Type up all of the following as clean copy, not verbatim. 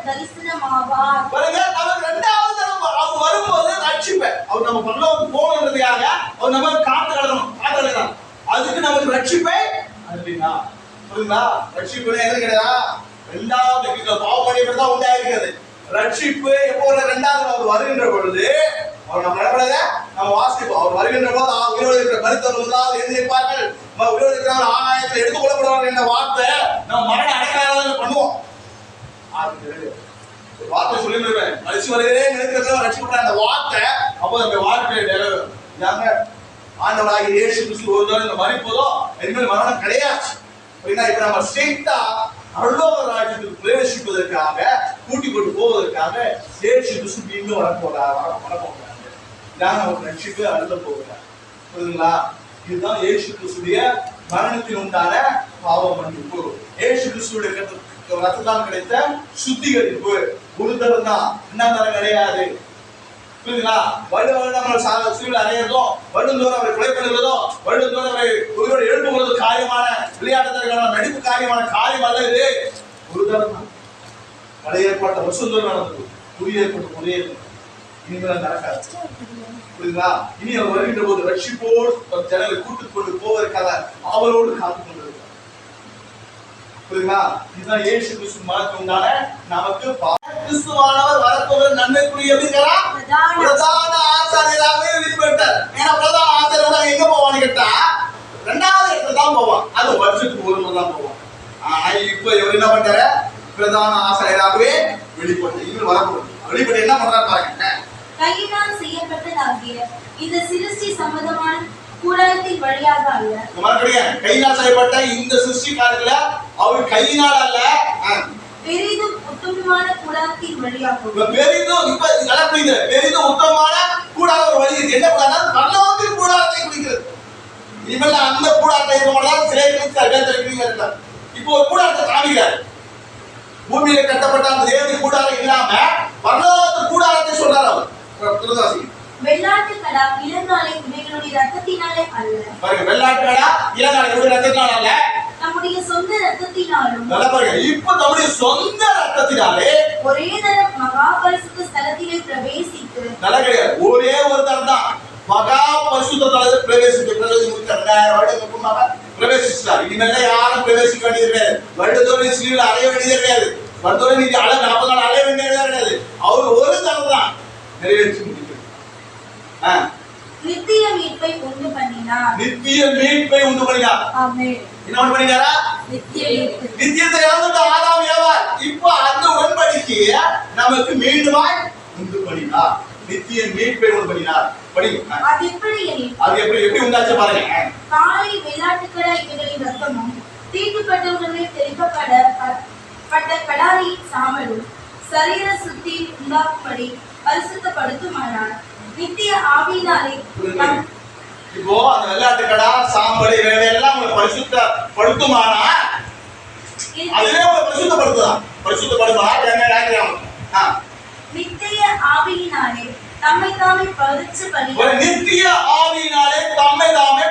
தரிசனமாவார். பாருங்க, நமக்கு இரண்டாவது தரம் அவர் வரும்போது ரட்சிப்பை அவர் நம்ம பரலோகத்துக்கு போகணுன்றதுக்காக அவர் நம்ம காத்து கடணும். அதுக்கு நமக்கு ரட்சிப்பை அப்படின்னா புரியுங்களா? ரட்சிப்பு எது கிடையாது. இரண்டாவது பாவம் பண்ணிட்டு தான் உண்டாயிருக்கிறது. ரட்சிப்பு எப்போ இரண்டாவது அவர் வருகின்ற பொழுது அவர் நம்ம நடப்பதை நம்ம வாசிப்போம். அவர் வருகின்ற போது உயிரோடு இருக்கிற மருத்துவர் முதலாவது எழுந்திருப்பார்கள், உயிரோடு இருக்கிறவர் ஆகாயத்தில் எடுத்துக் கொள்ளப்படுவார்கள் என்ற வார்த்தை நம்ம மரண அடையாளம் பண்ணுவோம். வார்த்தை சொல்லிடுவேன், மனுஷ வருகிறே நினைக்கிறத ரட்சிக்கப்பட்ட அந்த வார்த்தை அப்போ அந்த வார்த்தை ஆண்டவராகிய இயேசு கிறிஸ்து ஒரு நாள் இந்த மரிப்பதோ இனிமேல் மரணம் கிடையாது. இப்ப நம்ம ஸ்ட்ரெயிட்டா பரலோக ராஜ்யத்துக்கு பிரவேசிப்பதற்காக கூட்டிக் கொண்டு போவதற்காக இயேசு கிறிஸ்து மீண்டும் வரப்போகிறாங்க. இதான் நமக்கு ரட்சிப்பு அழுத போகிறார். புரியுதுங்களா? இதுதான் இயேசு கிறிஸ்துடைய மரணத்தில் உண்டான பாவ மன்னிப்பு. இயேசு கிறிஸ்துடைய ரத்தத்தால் கிடைத்த சுத்திகரிப்பு. ஒரு தரம் தான், என்ன தரம் கிடையாது. புரியுதுங்களா? வருடம் நம்ம சிவில் அறையிறதோ, வருடந்தோறும் அவரை கொலை பண்ணுவதோ, வருடந்தோறும் அவரை உயிரோடு எழுப்புவது காரியமான விளையாட்டுக்கான நடிப்பு காரியமான காரியம் அல்ல. இது ஒரு தரம் தான். பழைய ஏற்பட்ட வருஷந்தோறும் நடந்தது, புதிய ஏற்பட்ட முறையே இனிமேல் நடக்காது. புரியுதுங்களா? இனி அவர் வருகின்ற போது ரட்சிப்போடு ஜனங்களை கூட்டுக் கொண்டு போவதற்காக அவரோடு காத்துக் கொண்டிருக்கிறார். புரியுதுங்களா? இதுதான் இயேசு கிறிஸ்து மரணத்துக்கு உண்டான நமக்கு கிறிஸ்துவானவர் வரப்போகிற நன்மைக்குரிய பிரதான ஆசாரியராகவே வெளிப்பட்டார். ஏன்னா பிரதான ஆசாரியராக எங்க போவான்னு கேட்டா இரண்டாவது இடத்துல தான் போவான். அது வருஷத்துக்கு ஒரு முறை தான் போவான். இப்ப இவர் என்ன பண்றாரு? பிரதான ஆசாரியராகவே வெளிப்பட்டார். இவர் வரப்போகுது. வெளிப்பட்டு என்ன பண்றாரு பாருங்க. கையினால் செய்யப்பட்டதாகிய இந்த சிருஷ்டி சம்பந்தமான கூடாரத்தின் வழியாக அல்ல. கையினால் செய்யப்பட்ட இந்த சிருஷ்டி காரியத்துல அவர் கையினால் அல்ல, பெரிதும் உத்தமமான கூடாரத்தின் வழியாக. பெரிதும் இப்ப நல்லா புரியுது. பெரிதும் உத்தமமான கூடார ஒரு வழி இருக்கு. என்ன கூடாரம்? பரலோகத்தின் கூடாரத்தை குறிக்கிறது. இவங்க அந்த கூடாரத்தை இருக்கமாட்டால் சிலைகளுக்கு இப்போ ஒரு கூடாரத்தை காமிக்கிறார். பூமியில கட்டப்பட்ட அந்த தேவனுடைய கூடாரம் இல்லாம பரலோகத்தின் கூடாரத்தை சொல்றார் அவர். வெள்ளாட்டு கடா இளங்காலை இவைகளுடைய ரத்தத்தினாலே அல்ல. பாருங்க, வெள்ளாட்டு கடா இளங்காலை இவைகளுடைய ரத்தத்தினால அல்ல, நம்முடைய சொந்த ரத்தத்தினாலும். நல்லா பாருங்க, இப்போ நம்முடைய சொந்த ரத்தத்தினாலே ஒரே தரம் மகா பரிசுத்த ஸ்தலத்திலே பிரவேசித்து. நல்லா கிடையாது, ஒரே ஒரு தரம் தான் மகா பரிசுத்த ஸ்தலத்தில் பிரவேசித்து 2000 வருடங்களுக்கு முன்னாக பிரவேசிச்சார். இனிமேல யாரும் பிரவேசிக்க வேண்டியது கிடையாது. வருடத்தோடு சிலுவையில் அலைய வேண்டியது கிடையாது. வருடத்தோடு நீங்க 40 நாள் அலைய வேண்டியது கிடையாது. அவர் ஒரு தரம் தான் நிறைவேற்றி முடிக்கிறார். நித்திய மீட்பை உண்டு பண்ணினார். நித்திய மீட்பை உண்டு பண்ணினார். ஆமென். என்ன உண்டு பண்ணினாரா? நித்திய மீட்பு. நித்தியத்தை இழந்துட்ட ஆதாம் ஏவாள் இப்போ அந்த உடன்படிக்கையை நமக்கு மீண்டுமாய் உண்டு பண்ணினார். நித்திய மீட்பை உண்டு பண்ணினார். அது எப்படி உண்டாச்சு பாருங்க. காலை வெள்ளாட்டுக்கடா இவைகளின் ரத்தமும் தீட்டுப்பட்டவர்களே தெளிக்கப்பட்ட கடாரியின் சாம்பலும் சரீர சுத்தி உண்டாக்கும்படி பரிசுத்தப்படுத்துமானார். நித்திய ஆவியினாலே இப்போ அந்த வெள்ளாட்டு கடா சாம்பல் இவையெல்லாம் உங்களை பரிசுத்தப்படுத்துமானா அதுவே உங்களை பரிசுத்தப்படுத்துமா நித்திய ஆவியினாலே தம்மை தாமே பரிசுத்த பலியாக. நித்திய ஆவியினாலே தம்மை தாமே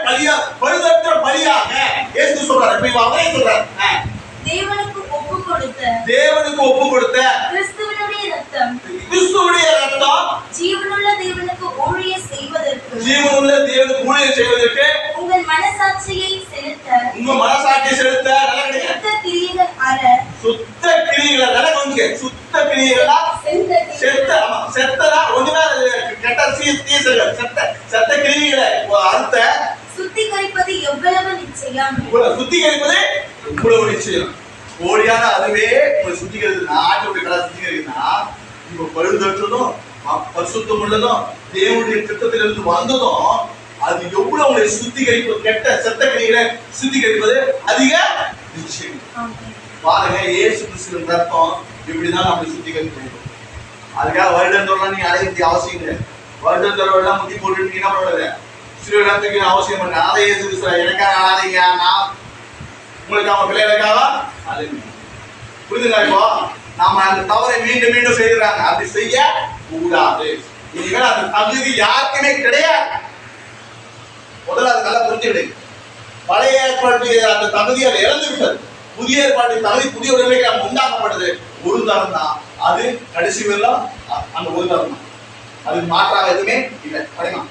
பரிசுத்த பலியாக இயேசு சொல்றார். இப்ப அவரே சொல்றார், தேவனுக்கு ஒப்பு கொடுத்த கிறிஸ்துவினுடைய ரத்தம் ஜீவனுள்ள தேவனுக்கு ஊழியம் செய்வதற்கு உங்கள் மனசாட்சியை செலுத்த சுத்த கிரியைகள் அர்த்த சுத்திகரிப்பது எவ்வளவு நிச்சயம். கோடியான அதுவே சுத்திக்கிறது. நாட்டுடைய கடை சுத்திக்கிறதுனா இப்ப பழுதற்றதும் பரிசுத்தம் உள்ளதும் தேவனுடைய திட்டத்திலிருந்து வந்ததும் அது எவ்வளவு உங்களை சுத்திகரிப்பு கெட்ட செத்த கிரிகளை சுத்திகரிப்பது அதிக நிச்சயம். பாருங்க, இயேசு கிறிஸ்துவின் ரத்தம் இப்படிதான் நம்மளை சுத்திகரிப்பு. அதுக்காக வருடந்தோறும் நீங்க அடைய வேண்டிய அவசியம் இல்லை. வருடந்தோறும் முத்தி போட்டு என்ன பண்ணுறது சிறு இடத்துக்கு அவசியம் பண்ண. அதை இயேசு கிறிஸ்து எனக்காக ஆராதிங்க, நான் உங்களுக்கு அவங்க பிள்ளைகளுக்காக அது புரிதுங்களா? இப்போ நாம அந்த தவறை மீண்டும் மீண்டும் செய்யறாங்க. அப்படி செய்ய கூடாது. இனிமேல் அந்த தகுதி யாருக்குமே கிடையாது. முதல்ல அது நல்லா புரிஞ்சுக்கிடு. பழைய ஏற்பாட்டு அந்த தகுதியை இழந்து விட்டது. புதிய ஏற்பாட்டு தகுதி புதிய உடனே நம்ம உண்டாக்கப்பட்டது ஒரு தரம் தான். அது கடைசி வெல்லம் அந்த ஒரு தரம். அது மாற்றாக எதுவுமே இல்லை. படிமா.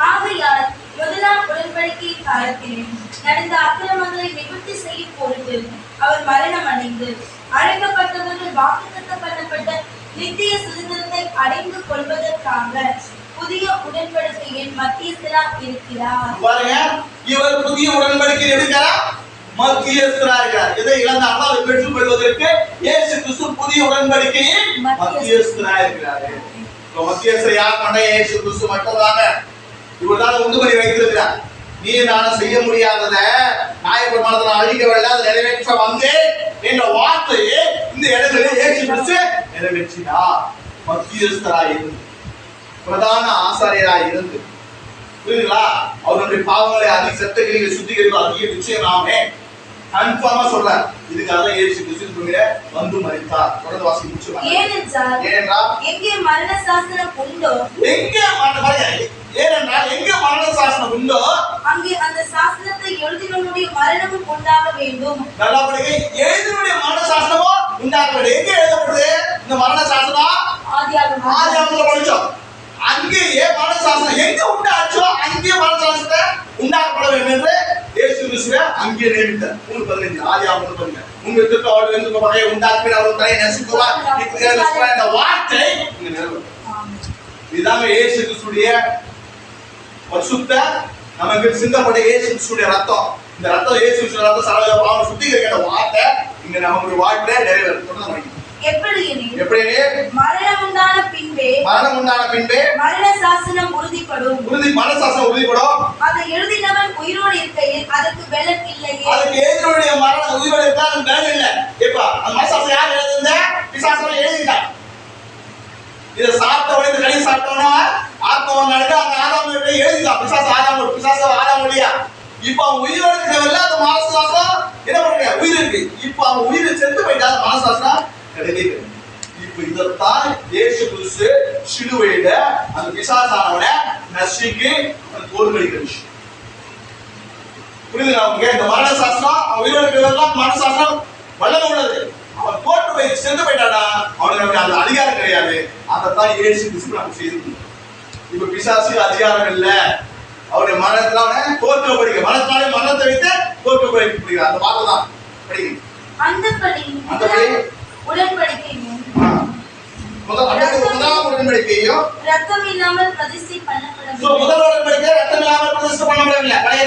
ஆகையால் முதலாம் உடன்படிக்கை காலத்தில் நடந்த அக்கிரமங்களை நிவர்த்தி செய்யும் பொருட்டு அவர் மரணம் அடைந்து அழைக்கப்பட்டவர்கள் வாக்குத்தத்தம் பண்ணப்பட்ட நித்திய சுதந்திரத்தை அடைந்து கொள்வதற்காக புதிய உடன்படிக்கையின் மத்தியஸ்தராக இருக்கிறார். பாருங்க, இவர் புதிய உடன்படிக்கை இருக்கிறார், மத்தியஸ்தராக இருக்கிறார். இதை இழந்தாலும் அதை பெற்றுக் கொள்வதற்கு இயேசு கிறிஸ்து புதிய உடன்படிக்கையின் மத்தியஸ்தராக இருக்கிறார். மத்தியஸ்தர் யார்? பண்ண இயேசு கிறிஸ்து மட்டும்தாங்க. இவர்தான் உண்டு பண்ணி வைத்திருக்கிறார். நீ நானும் செய்ய முடியாதத நியாயப்பிரமாணத்தை அழிக்கவில்லை, அதை நிறைவேற்ற வந்தேன் என்ற வார்த்தையை இந்த இடங்களில் இயேசு கிறிஸ்து நிறைவேற்றினார். மத்தியஸ்தராக இருந்து, பிரதான ஆசாரியராக இருந்து, புரியுதுங்களா? அவருடைய பாவங்களை அதிக சட்டங்களை சுத்திகரிப்பு அதிக நிச்சயமாமே கன்ஃபார்மா சொல்றார். இதுக்காக இயேசு கிறிஸ்து வந்து மரித்தார். தொடர்ந்து வாசி முடிச்சுக்கலாம். ஏனென்றால் எங்கே மரண சாசனம் உண்டோ, எங்கே ஏனென்றால் எங்கே மரண சாசனம் உண்டோ அங்கே அந்த சாசனத்தை எழுதினுடைய மரணமும் உண்டாக வேண்டும். நல்லா படிங்க. எழுதினுடைய மரண சாசனமும் உண்டாக வேண்டும். எங்கே எழுதப்படுது இந்த மரண சாசனம்? ஆதியாகமத்துல படிச்சோம். அங்கேயே மரண சாசனம் எங்க உண்டாச்சோ அங்கே மரண சாசனத்தை உண்டாக்கப்பட வேண்டும் என்று இயேசு கிறிஸ்து அங்கே நியமித்தார். 3:15 ஆதியாகமத்துல பாருங்க. உங்களுக்கு அவள் வந்து பகையை உண்டாக்கி அவர் தலையை நசுக்குவார். இந்த வார்த்தை இங்க நிறைவேறும். இதுதான் இயேசு கிறிஸ்துடைய பரிசுத்த நமக்கு சிந்தப்பட்ட இயேசு கிறிஸ்துடைய ரத்தம். இந்த ரத்தம் இயேசு கிறிஸ்துடைய ரத்தம் சகல பாவங்களை சுத்திகரிக்கிற வார்த்தை இங்க நமக்கு வாழ்க்கையில நிறைவேறும். தொடர்ந்து மரணம் உண்டான பின்பே மரண சாசனம் உறுதிப்படும். மரண சாசனம் உறுதிப்படும். அதை எழுதினவன் உயிரோடு இருக்கையில் அதற்கு பலன் இல்லையே. அதுக்கு எதிரோடைய மரணம் உயிரோடு இருக்கா, அதுக்கு பலன் இல்லை. இப்ப அந்த மரண சாசனம் யார் எழுதுங்க? பிசாசு எழுதிட்டான். இதை சாப்பிட்டவனே, இந்த கனி சாப்பிட்டவனா ஆத்மாவன் நடக்க அந்த ஆதாம் எழுதிட்டான். பிசாசு ஆதாம் இல்லையா? இப்ப அவன் உயிரோடு இருக்கவில்லை. அந்த மரண சாசனம் என்ன பண்றீங்க? உயிர் இருக்கு. இப்ப அவன் உயிர் செத்து போயிட்டா அந்த மரண சாசனம் கிடையாது. இப்ப இதத்தான் இயேசு கிறிஸ்து சிலுவையில அந்த பிசாசானவனை நசுக்கி தோல்கடிக்கிற விஷயம். புரியுதுங்களா உங்களுக்கு? இந்த மரண சாசனம் உயிரோடு இருக்கிறதெல்லாம் மரண சாசனம் வல்லமை உள்ளது. அவன் தோற்று போய் சென்று போயிட்டானா அவனுக்கு அந்த அதிகாரம் கிடையாது. அதைத்தான் இயேசு கிறிஸ்து நமக்கு செய்திருக்கிறார். இப்ப பிசாசுக்கு அதிகாரம் இல்லை. அவருடைய மரணத்தினால தோற்கப்படுகிற மரணத்தினாலே மரணத்தை வைத்து தோற்கப்படுகிறார். அந்த வார்த்தை தான் படிக்கிறீங்க. உடன்படிக்கையும் முதலாம் உடன்படிக்கையும் ரத்தம் இல்லாமல் பிரதிஷ்டை பண்ணப்படவில்லை. சோ முதல் உடன்படிக்கை ரத்தம் இல்லாமல் பிரதிஷ்டை பண்ணப்படவில்லை. பழைய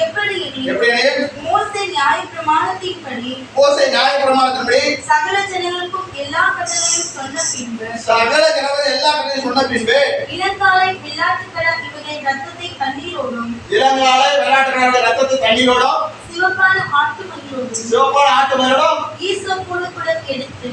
ஏற்பாட்டுல எப்படி மோசே நியாயப்பிரமாணத்தின்படி சகல ஜனங்களுக்கும் எல்லா கட்டளையும் சொன்ன பின்பு இளங்காலை வெள்ளாட்டுக்கடா இவர்கள் ரத்தத்தை தண்ணீரோடும் சிவப்பான ஆட்டு மணியோடும் ஈசோப்போடு கூட எடுத்து